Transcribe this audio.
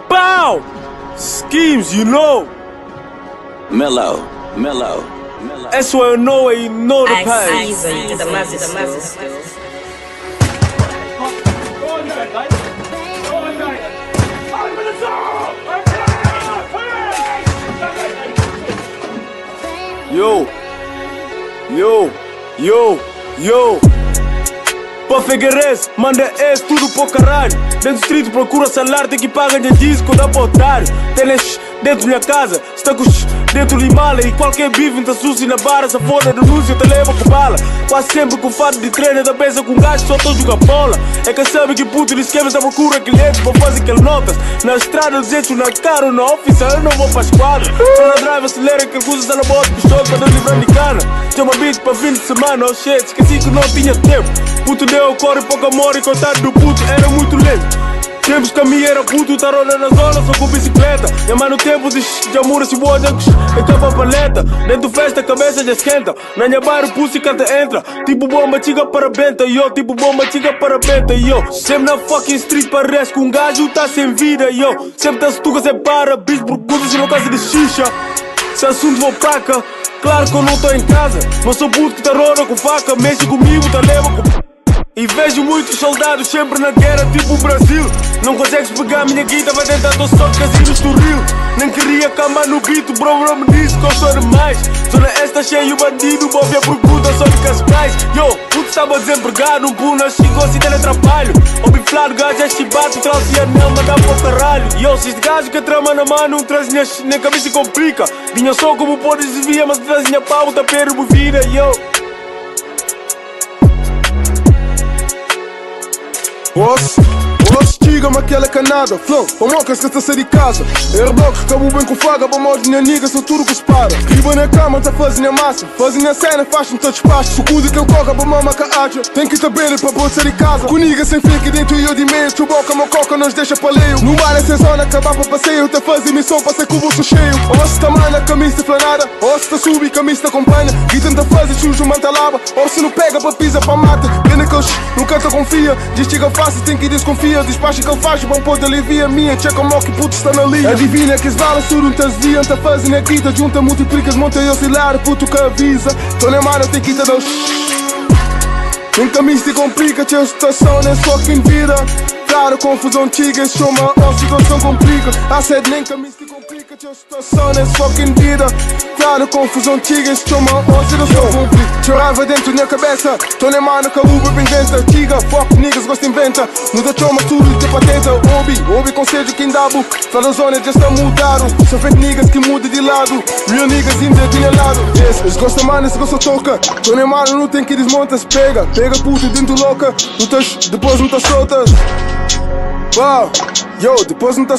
Bow! Schemes, you know. Mellow. That's why you know it, you know the pain. Yo. Pra Figueirense, manda esse tudo pro caralho. Dentro do street procura salário, tem que pagar de disco, dá pro otário. Tem dentro da minha casa, está com dentro de mala. E qualquer bife tá sucio na barra, se for da denúncia, te leva com bala. Quase sempre com fato de treino, da pensa com gajo, só tô jogar bola. É que sabe que puto de esquema está procura clientes pra fazer aquele notas. Na estrada, gente, na cara, na office, eu não vou pra esquadra. Só na drive, acelera, que coisa está na bota, pistola pra não livrar de cana. Tem uma beat pra fim de semana, oh shit, esqueci que não tinha tempo. Puto deu corre, pouco amor e contado do puto era muito lento. Tempos que a minha era puto, tá rodando na zona só com bicicleta. E mais no tempo de amor, se boa, é capa paleta. Dentro festa, a cabeça já esquenta. Na minha bairro, pussy canta entra. Tipo bomba, chiga para benta, yo. Tipo bomba, chiga para benta, yo. Sempre na fucking street parece que um gajo tá sem vida, yo. Sempre tá estuca, sem para, bicho, procura se não casa de xixa. Se assunto vou paca, claro que eu não tô em casa. Mas sou puto que tá roda com faca, mexe comigo, tá leva com... E vejo muitos soldados sempre na guerra, tipo o Brasil. Não consegues pegar a minha guita, vai tentar tô só de casino estoril. Nem queria camar no beat, bro me disse que eu sou demais. Zona esta cheio bandido, bobe a pergunta só de Cascais. Yo, puto estava desempregado, um pulo na chegou sem teletrabalho. O biflado gajo é chibado, trouxe a não mandar pro caralho. Yo, se este gajo que trama na mão, traz nem cabeça e complica. Vinha só como podes desvia, mas traz minha pau, tá perto vida, yo. Osso, diga-me aquela canada. Flow, pamocas que está a sair de casa. Airbox, acabou bem com faga. Vamos de minha nigga, sou tudo que se para. Riba na cama, tá fazendo a massa. Fazendo a cena, faz-me todo espaço. Sucudo que eu corro, pra mama que acha. Tem que saber para poder sair de casa. Com nigga sem fique dentro e eu de meio. Chuboca, mococa, nos deixa paleio. No bar essa zona, acabar para passeio. Tá fazendo missão, passei com o bolso cheio. Osso tá mana, camisa flanada. Osso tá sube, camisa te acompanha. Guita tá fazendo, sujo, manta lava. Osso não pega, pra pisa, pra mata. Pena que eu nunca te confia. Diz que fácil, tem que desconfia. Despacha que ele faz, bom pôr de alivia minha. Checa o que puto está na linha. Adivina que as balas suram, te desviam. Tá fazendo a guita, junta, multiplicas, monta e oscilar. Puto que avisa, tô na mano, tem que te dar. Nem camisa te complica, tia situação é só quem vira. Claro, confusão chiga, chama, a situação complica. A sede nem camisa te complica, tia situação é só quem vira. Claro, confusão chiga, chama, a situação complica. Chorava dentro da minha cabeça, tô na mano que a Uber inventa. Chiga, fuck, niggas gosta inventa. Muda chama tudo de patenta. Obi, conselho quem dá book. Fala zona já está mudado. Só vê niggas que muda de lado. Real niggas ainda de lado. Yes, eles gostam mano, eles gostam toca. Tô na mano, não tem que desmonta, se pega puto dentro louca. Depois não tá solta. Wow, yo, depois não tá